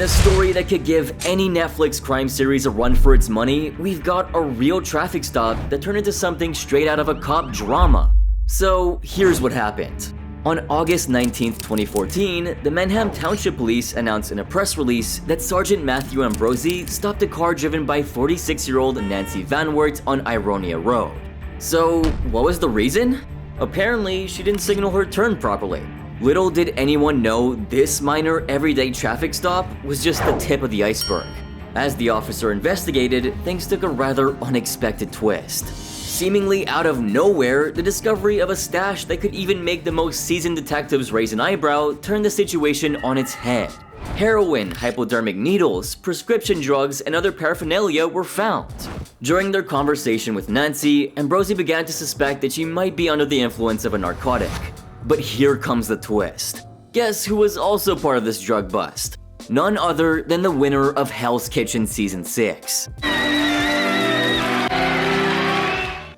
In a story that could give any Netflix crime series a run for its money, we've got a real traffic stop that turned into something straight out of a cop drama. So here's what happened. On August 19, 2014, the Menham Township Police announced in a press release that Sergeant Matthew Ambrosi stopped a car driven by 46-year-old Nancy Van Wert on Ironia Road. So what was the reason? Apparently, she didn't signal her turn properly. Little did anyone know this minor everyday traffic stop was just the tip of the iceberg. As the officer investigated, things took a rather unexpected twist. Seemingly out of nowhere, the discovery of a stash that could even make the most seasoned detectives raise an eyebrow turned the situation on its head. Heroin, hypodermic needles, prescription drugs, and other paraphernalia were found. During their conversation with Nancy, Ambrosi began to suspect that she might be under the influence of a narcotic. But here comes the twist. Guess who was also part of this drug bust? None other than the winner of Hell's Kitchen Season 6.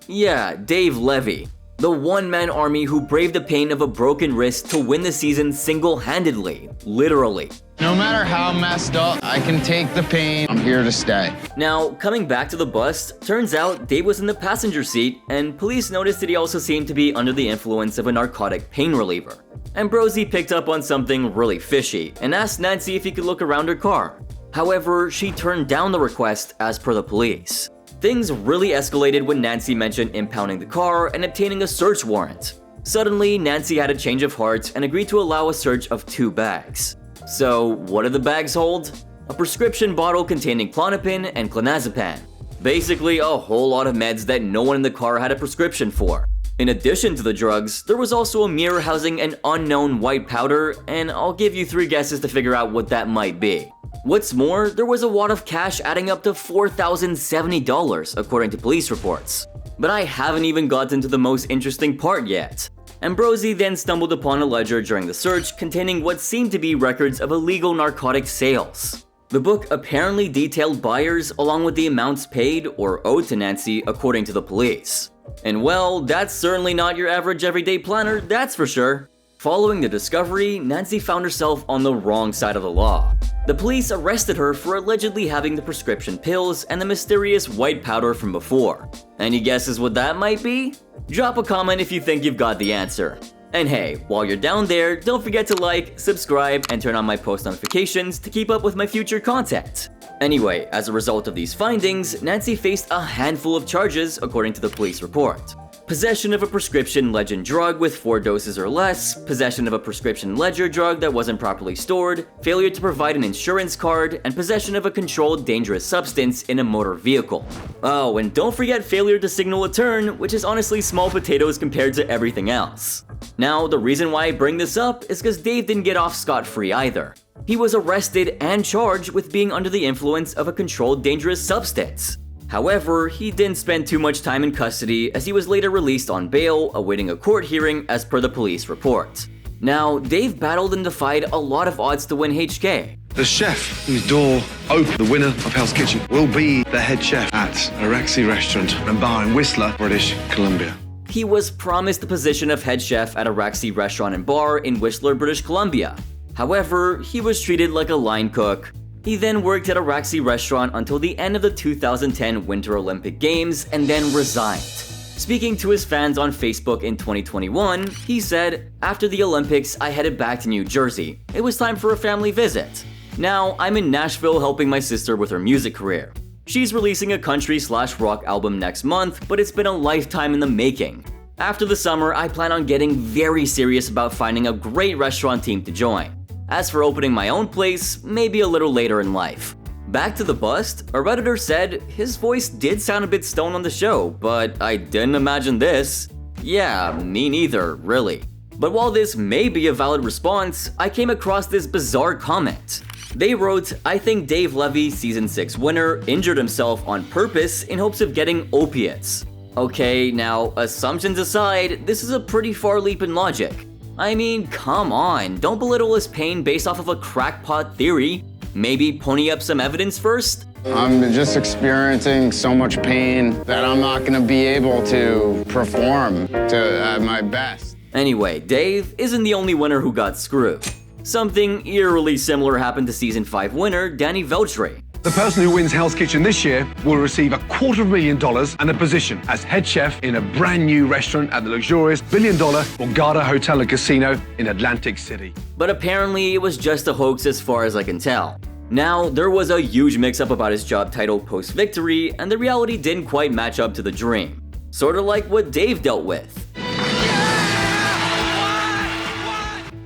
Yeah, Dave Levy. The one-man army who braved the pain of a broken wrist to win the season single-handedly. Literally. No matter how messed up, I can take the pain. I'm here to stay. Now, coming back to the bust, turns out Dave was in the passenger seat, and police noticed that he also seemed to be under the influence of a narcotic pain reliever. Ambrosi picked up on something really fishy and asked Nancy if he could look around her car. However, she turned down the request as per the police. Things really escalated when Nancy mentioned impounding the car and obtaining a search warrant. Suddenly, Nancy had a change of heart and agreed to allow a search of 2 bags. So, what did the bags hold? A prescription bottle containing Klonopin and clonazepam. Basically, a whole lot of meds that no one in the car had a prescription for. In addition to the drugs, there was also a mirror housing an unknown white powder, and I'll give you 3 guesses to figure out what that might be. What's more, there was a wad of cash adding up to $4,070 according to police reports. But I haven't even gotten to the most interesting part yet. Ambrosi then stumbled upon a ledger during the search containing what seemed to be records of illegal narcotic sales. The book apparently detailed buyers along with the amounts paid or owed to Nancy according to the police. And well, that's certainly not your average everyday planner, that's for sure. Following the discovery, Nancy found herself on the wrong side of the law. The police arrested her for allegedly having the prescription pills and the mysterious white powder from before. Any guesses what that might be? Drop a comment if you think you've got the answer. And hey, while you're down there, don't forget to like, subscribe, and turn on my post notifications to keep up with my future content. Anyway, as a result of these findings, Nancy faced a handful of charges according to the police report. Possession of a prescription legend drug with 4 doses or less, possession of a prescription ledger drug that wasn't properly stored, failure to provide an insurance card, and possession of a controlled dangerous substance in a motor vehicle. Oh, and don't forget failure to signal a turn, which is honestly small potatoes compared to everything else. Now, the reason why I bring this up is because Dave didn't get off scot-free either. He was arrested and charged with being under the influence of a controlled dangerous substance. However, he didn't spend too much time in custody as he was later released on bail, awaiting a court hearing as per the police report. Now, Dave battled and defied a lot of odds to win HK. The chef whose door opened the winner of Hell's Kitchen will be the head chef at Araxi Restaurant and Bar in Whistler, British Columbia. He was promised the position of head chef at Araxi Restaurant and Bar in Whistler, British Columbia. However, he was treated like a line cook. He then worked at a Araxi restaurant until the end of the 2010 Winter Olympic Games and then resigned. Speaking to his fans on Facebook in 2021, he said, "After the Olympics, I headed back to New Jersey. It was time for a family visit. Now, I'm in Nashville helping my sister with her music career. She's releasing a country/rock album next month, but it's been a lifetime in the making. After the summer, I plan on getting very serious about finding a great restaurant team to join. As for opening my own place, maybe a little later in life." Back to the bust, a Redditor said, "His voice did sound a bit stoned on the show, but I didn't imagine this." Yeah, me neither, really. But while this may be a valid response, I came across this bizarre comment. They wrote, "I think Dave Levy, Season 6 winner, injured himself on purpose in hopes of getting opiates." Okay, now, assumptions aside, this is a pretty far leap in logic. I mean, come on, don't belittle his pain based off of a crackpot theory. Maybe pony up some evidence first? I'm just experiencing so much pain that I'm not gonna be able to perform at my best. Anyway, Dave isn't the only winner who got screwed. Something eerily similar happened to Season 5 winner Danny Veltri. The person who wins Hell's Kitchen this year will receive $250,000 and a position as head chef in a brand new restaurant at the luxurious billion-dollar Borgata Hotel and Casino in Atlantic City. But apparently it was just a hoax as far as I can tell. Now, there was a huge mix-up about his job title post-victory, and the reality didn't quite match up to the dream. Sorta like what Dave dealt with.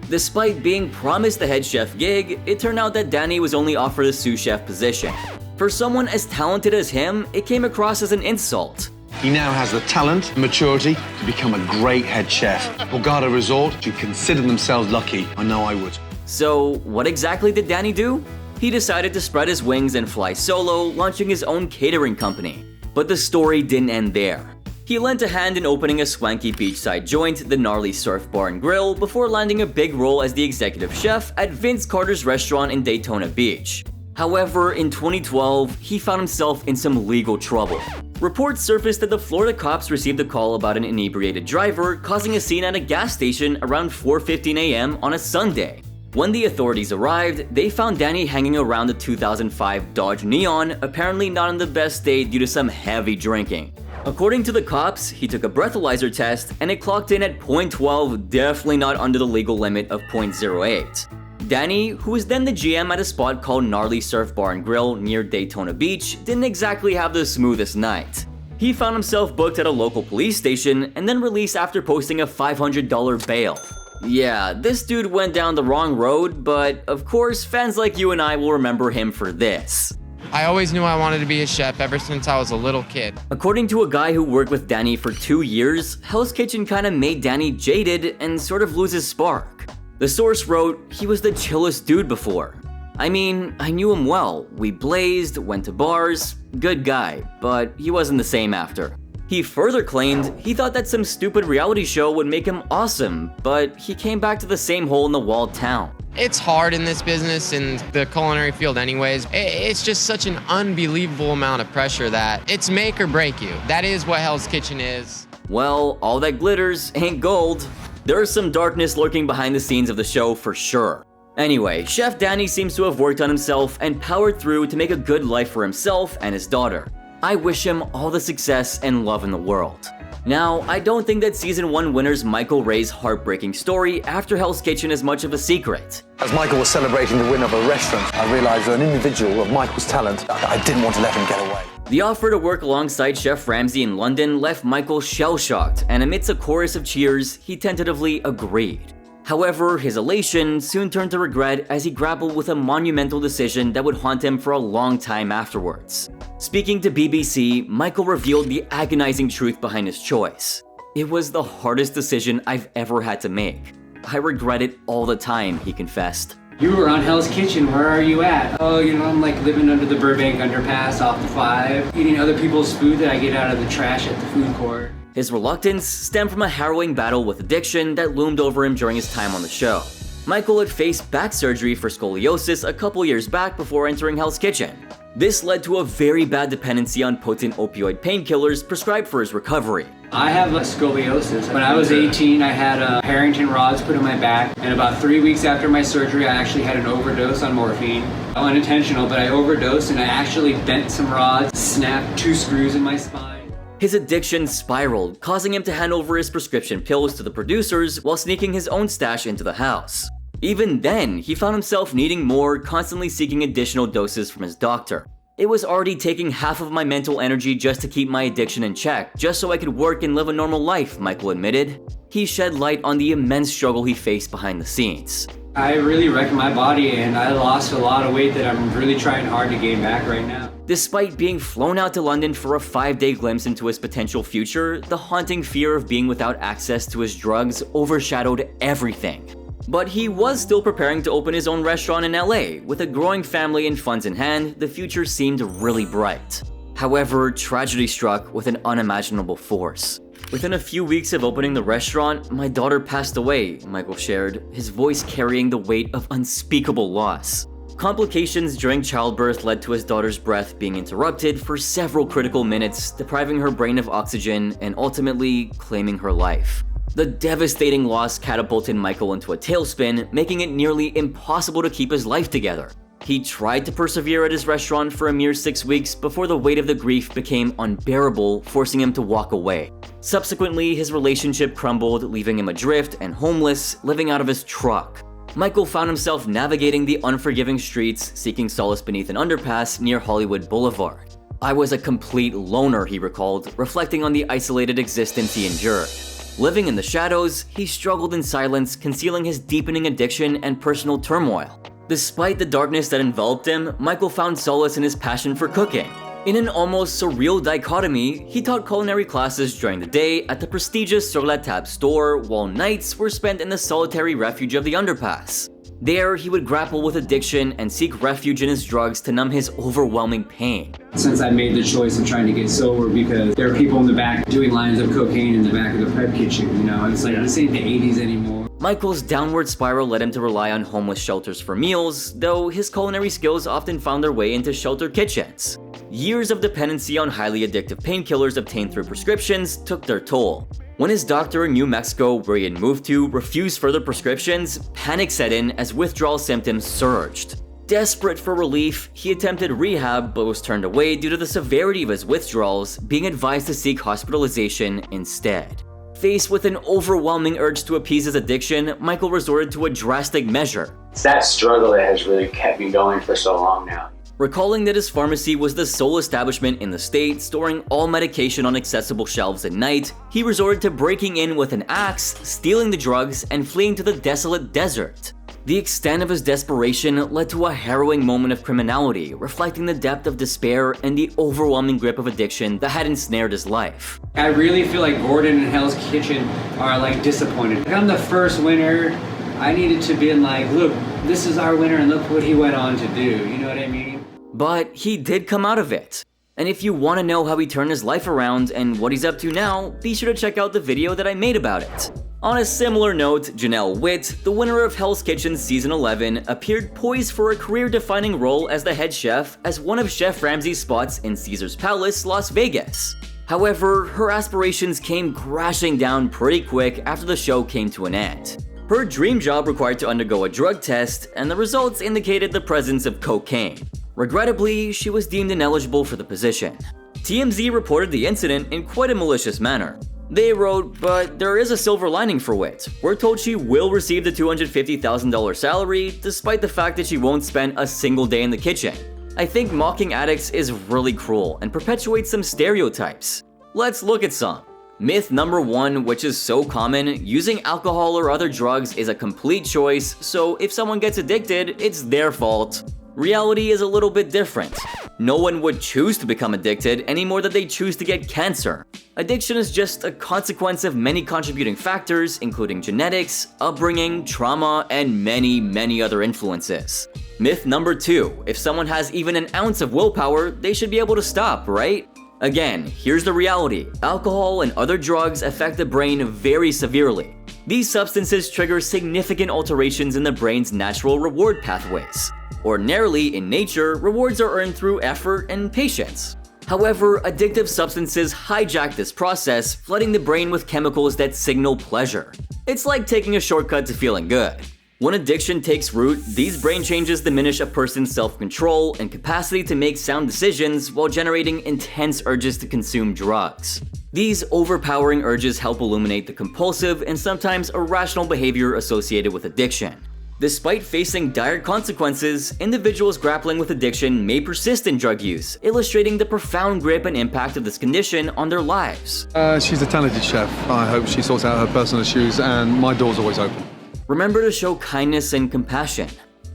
Despite being promised the head chef gig, it turned out that Danny was only offered a sous chef position. For someone as talented as him, it came across as an insult. He now has the talent and maturity to become a great head chef. Borgata Resort should consider themselves lucky. I know I would. So, what exactly did Danny do? He decided to spread his wings and fly solo, launching his own catering company. But the story didn't end there. He lent a hand in opening a swanky beachside joint, the Gnarly Surf Bar and Grill, before landing a big role as the executive chef at Vince Carter's restaurant in Daytona Beach. However, in 2012, he found himself in some legal trouble. Reports surfaced that the Florida cops received a call about an inebriated driver causing a scene at a gas station around 4:15 a.m. on a Sunday. When the authorities arrived, they found Danny hanging around the 2005 Dodge Neon, apparently not in the best state due to some heavy drinking. According to the cops, he took a breathalyzer test and it clocked in at .12, definitely not under the legal limit of .08. Danny, who was then the GM at a spot called Gnarly Surf Bar and Grill near Daytona Beach, didn't exactly have the smoothest night. He found himself booked at a local police station and then released after posting a $500 bail. Yeah, this dude went down the wrong road, but of course, fans like you and I will remember him for this. I always knew I wanted to be a chef ever since I was a little kid. According to a guy who worked with Danny for 2 years, Hell's Kitchen kinda made Danny jaded and sort of lose his spark. The source wrote, he was the chillest dude before. I mean, I knew him well. We blazed, went to bars, good guy, but he wasn't the same after. He further claimed he thought that some stupid reality show would make him awesome, but he came back to the same hole in the walled town. It's hard in this business and the culinary field anyways. It's just such an unbelievable amount of pressure that it's make or break you. That is what Hell's Kitchen is. Well, all that glitters ain't gold. There is some darkness lurking behind the scenes of the show for sure. Anyway, Chef Danny seems to have worked on himself and powered through to make a good life for himself and his daughter. I wish him all the success and love in the world. Now, I don't think that Season 1 winner's Michael Ray's heartbreaking story after Hell's Kitchen is much of a secret. As Michael was celebrating the win of a restaurant, I realized that an individual of Michael's talent, I didn't want to let him get away. The offer to work alongside Chef Ramsay in London left Michael shell-shocked, and amidst a chorus of cheers, he tentatively agreed. However, his elation soon turned to regret as he grappled with a monumental decision that would haunt him for a long time afterwards. Speaking to BBC, Michael revealed the agonizing truth behind his choice. It was the hardest decision I've ever had to make. I regret it all the time, he confessed. You were on Hell's Kitchen, where are you at? Oh, I'm like living under the Burbank underpass off the 5, eating other people's food that I get out of the trash at the food court. His reluctance stemmed from a harrowing battle with addiction that loomed over him during his time on the show. Michael had faced back surgery for scoliosis a couple years back before entering Hell's Kitchen. This led to a very bad dependency on potent opioid painkillers prescribed for his recovery. I have a scoliosis. When I was 18, I had Harrington rods put in my back, and about 3 weeks after my surgery, I actually had an overdose on morphine. Unintentional, but I overdosed and I actually bent some rods, snapped 2 screws in my spine. His addiction spiraled, causing him to hand over his prescription pills to the producers while sneaking his own stash into the house. Even then, he found himself needing more, constantly seeking additional doses from his doctor. It was already taking half of my mental energy just to keep my addiction in check, just so I could work and live a normal life, Michael admitted. He shed light on the immense struggle he faced behind the scenes. I really wrecked my body and I lost a lot of weight that I'm really trying hard to gain back right now. Despite being flown out to London for a 5-day glimpse into his potential future, the haunting fear of being without access to his drugs overshadowed everything. But he was still preparing to open his own restaurant in LA. With a growing family and funds in hand, the future seemed really bright. However, tragedy struck with an unimaginable force. Within a few weeks of opening the restaurant, my daughter passed away, Michael shared, his voice carrying the weight of unspeakable loss. Complications during childbirth led to his daughter's breath being interrupted for several critical minutes, depriving her brain of oxygen and ultimately claiming her life. The devastating loss catapulted Michael into a tailspin, making it nearly impossible to keep his life together. He tried to persevere at his restaurant for a mere 6 weeks before the weight of the grief became unbearable, forcing him to walk away. Subsequently, his relationship crumbled, leaving him adrift and homeless, living out of his truck. Michael found himself navigating the unforgiving streets, seeking solace beneath an underpass near Hollywood Boulevard. "I was a complete loner," he recalled, reflecting on the isolated existence he endured. Living in the shadows, he struggled in silence, concealing his deepening addiction and personal turmoil. Despite the darkness that enveloped him, Michael found solace in his passion for cooking. In an almost surreal dichotomy, he taught culinary classes during the day at the prestigious Sur la Table store, while nights were spent in the solitary refuge of the underpass. There, he would grapple with addiction and seek refuge in his drugs to numb his overwhelming pain. Since I made the choice of trying to get sober, because there are people in the back doing lines of cocaine in the back of the prep kitchen, it's like this ain't the 80s anymore. Michael's downward spiral led him to rely on homeless shelters for meals, though his culinary skills often found their way into shelter kitchens. Years of dependency on highly addictive painkillers obtained through prescriptions took their toll. When his doctor in New Mexico, where he had moved to, refused further prescriptions, panic set in as withdrawal symptoms surged. Desperate for relief, he attempted rehab but was turned away due to the severity of his withdrawals, being advised to seek hospitalization instead. Faced with an overwhelming urge to appease his addiction, Michael resorted to a drastic measure. It's that struggle that has really kept me going for so long now. Recalling that his pharmacy was the sole establishment in the state storing all medication on accessible shelves at night, he resorted to breaking in with an axe, stealing the drugs, and fleeing to the desolate desert. The extent of his desperation led to a harrowing moment of criminality, reflecting the depth of despair and the overwhelming grip of addiction that had ensnared his life. I really feel like Gordon and Hell's Kitchen are disappointed. I'm the first winner. I needed to be look, this is our winner and look what he went on to do, you know what I mean? But he did come out of it. And if you want to know how he turned his life around and what he's up to now, be sure to check out the video that I made about it. On a similar note, Janelle Wit, the winner of Hell's Kitchen Season 11, appeared poised for a career-defining role as the head chef as one of Chef Ramsay's spots in Caesar's Palace, Las Vegas. However, her aspirations came crashing down pretty quick after the show came to an end. Her dream job required to undergo a drug test, and the results indicated the presence of cocaine. Regrettably, she was deemed ineligible for the position. TMZ reported the incident in quite a malicious manner. They wrote, "But there is a silver lining for Wit. We're told she will receive the $250,000 salary, despite the fact that she won't spend a single day in the kitchen. I think mocking addicts is really cruel and perpetuates some stereotypes. Let's look at some. Myth number 1, which is so common, using alcohol or other drugs is a complete choice, so if someone gets addicted, it's their fault. Reality is a little bit different. No one would choose to become addicted any more than they choose to get cancer. Addiction is just a consequence of many contributing factors, including genetics, upbringing, trauma, and many other influences. Myth number 2, if someone has even an ounce of willpower, they should be able to stop, right? Again, here's the reality. Alcohol and other drugs affect the brain very severely. These substances trigger significant alterations in the brain's natural reward pathways. Ordinarily, in nature, rewards are earned through effort and patience. However, addictive substances hijack this process, flooding the brain with chemicals that signal pleasure. It's like taking a shortcut to feeling good. When addiction takes root, these brain changes diminish a person's self-control and capacity to make sound decisions while generating intense urges to consume drugs. These overpowering urges help illuminate the compulsive and sometimes irrational behavior associated with addiction. Despite facing dire consequences, individuals grappling with addiction may persist in drug use, illustrating the profound grip and impact of this condition on their lives. She's a talented chef. I hope she sorts out her personal issues, and my door's always open. Remember to show kindness and compassion.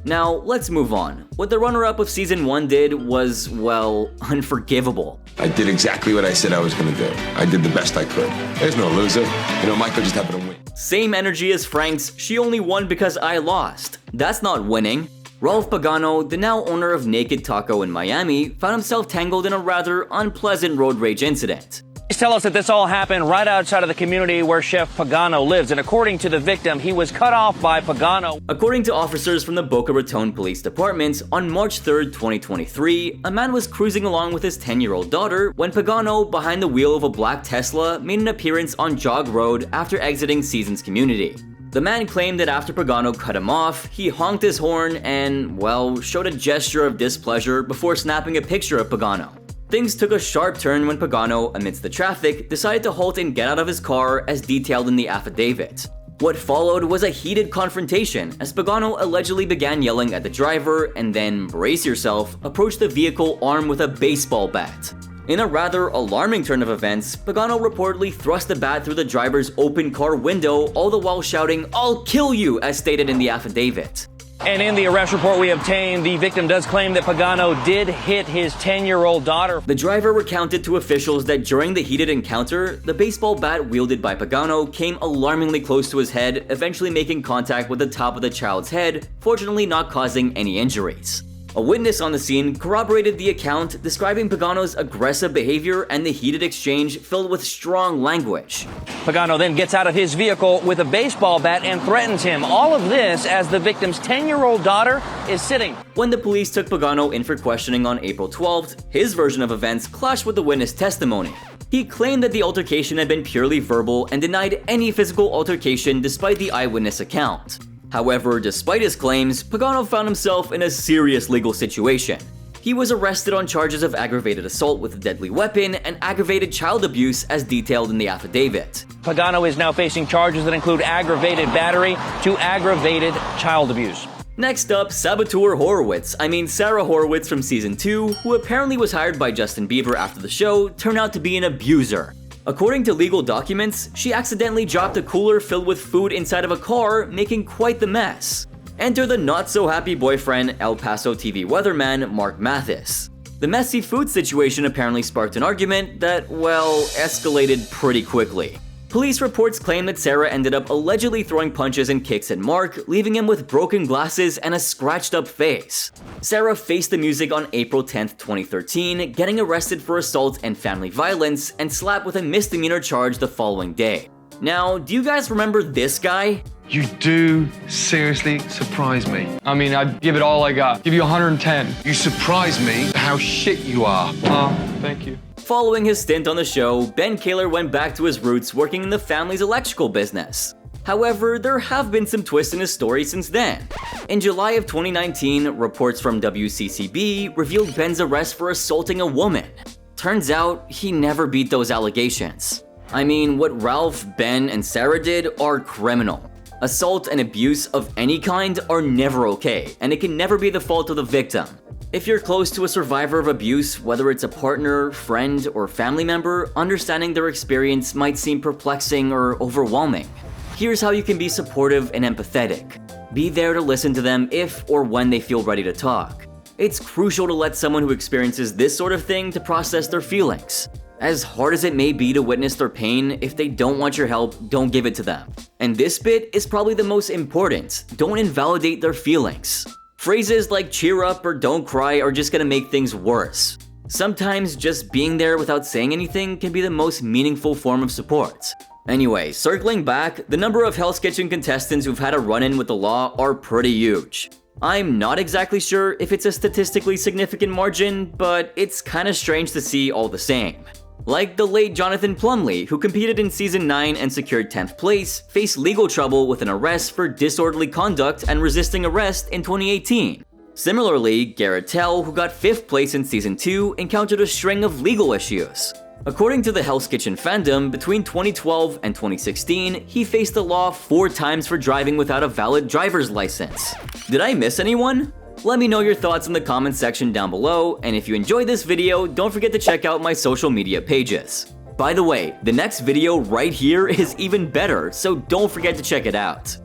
Now, let's move on. What the runner-up of Season 1 did was, well, unforgivable. I did exactly what I said I was going to do. I did the best I could. There's no loser. Michael just happened to win. Same energy as Frank's, she only won because I lost. That's not winning. Ralph Pagano, the now owner of Naked Taco in Miami, found himself tangled in a rather unpleasant road rage incident. Tell us that this all happened right outside of the community where Chef Pagano lives, and according to the victim, he was cut off by Pagano. According to officers from the Boca Raton Police Department, on March 3, 2023, a man was cruising along with his 10-year-old daughter when Pagano, behind the wheel of a black Tesla, made an appearance on Jog Road after exiting Seasons community. The man claimed that after Pagano cut him off, he honked his horn and, well, showed a gesture of displeasure before snapping a picture of Pagano. Things took a sharp turn when Pagano, amidst the traffic, decided to halt and get out of his car as detailed in the affidavit. What followed was a heated confrontation as Pagano allegedly began yelling at the driver and then, brace yourself, approached the vehicle armed with a baseball bat. In a rather alarming turn of events, Pagano reportedly thrust the bat through the driver's open car window, all the while shouting, "I'll kill you," as stated in the affidavit. And in the arrest report we obtained, the victim does claim that Pagano did hit his 10-year-old daughter. The driver recounted to officials that during the heated encounter, the baseball bat wielded by Pagano came alarmingly close to his head, eventually making contact with the top of the child's head, fortunately not causing any injuries. A witness on the scene corroborated the account, describing Pagano's aggressive behavior and the heated exchange filled with strong language. Pagano then gets out of his vehicle with a baseball bat and threatens him. All of this as the victim's 10-year-old daughter is sitting. When the police took Pagano in for questioning on April 12th, his version of events clashed with the witness testimony. He claimed that the altercation had been purely verbal and denied any physical altercation despite the eyewitness account. However, despite his claims, Pagano found himself in a serious legal situation. He was arrested on charges of aggravated assault with a deadly weapon and aggravated child abuse as detailed in the affidavit. Pagano is now facing charges that include aggravated battery to aggravated child abuse. Next up, saboteur Sarah Horowitz from Season 2, who apparently was hired by Justin Bieber after the show, turned out to be an abuser. According to legal documents, she accidentally dropped a cooler filled with food inside of a car, making quite the mess. Enter the not-so-happy boyfriend, El Paso TV weatherman Mark Mathis. The messy food situation apparently sparked an argument that, well, escalated pretty quickly. Police reports claim that Sarah ended up allegedly throwing punches and kicks at Mark, leaving him with broken glasses and a scratched-up face. Sarah faced the music on April 10, 2013, getting arrested for assault and family violence and slapped with a misdemeanor charge the following day. Now, do you guys remember this guy? You do seriously surprise me. I mean, I'd give it all I got. Give you 110. You surprise me how shit you are. Oh, thank you. Following his stint on the show, Ben Kaler went back to his roots working in the family's electrical business. However, there have been some twists in his story since then. In July of 2019, reports from WCCB revealed Ben's arrest for assaulting a woman. Turns out, he never beat those allegations. I mean, what Ralph, Ben, and Sarah did are criminal. Assault and abuse of any kind are never okay, and it can never be the fault of the victim. If you're close to a survivor of abuse, whether it's a partner, friend, or family member, understanding their experience might seem perplexing or overwhelming. Here's how you can be supportive and empathetic. Be there to listen to them if or when they feel ready to talk. It's crucial to let someone who experiences this sort of thing to process their feelings. As hard as it may be to witness their pain, if they don't want your help, don't give it to them. And this bit is probably the most important. Don't invalidate their feelings. Phrases like cheer up or don't cry are just gonna make things worse. Sometimes just being there without saying anything can be the most meaningful form of support. Anyway, circling back, the number of Hell's Kitchen contestants who've had a run-in with the law are pretty huge. I'm not exactly sure if it's a statistically significant margin, but it's kinda strange to see all the same. Like the late Jonathan Plumlee, who competed in Season 9 and secured 10th place, faced legal trouble with an arrest for disorderly conduct and resisting arrest in 2018. Similarly, Garrett Tell, who got 5th place in Season 2, encountered a string of legal issues. According to the Hell's Kitchen fandom, between 2012 and 2016, he faced the law 4 times for driving without a valid driver's license. Did I miss anyone? Let me know your thoughts in the comments section down below, and if you enjoyed this video, don't forget to check out my social media pages. By the way, the next video right here is even better, so don't forget to check it out.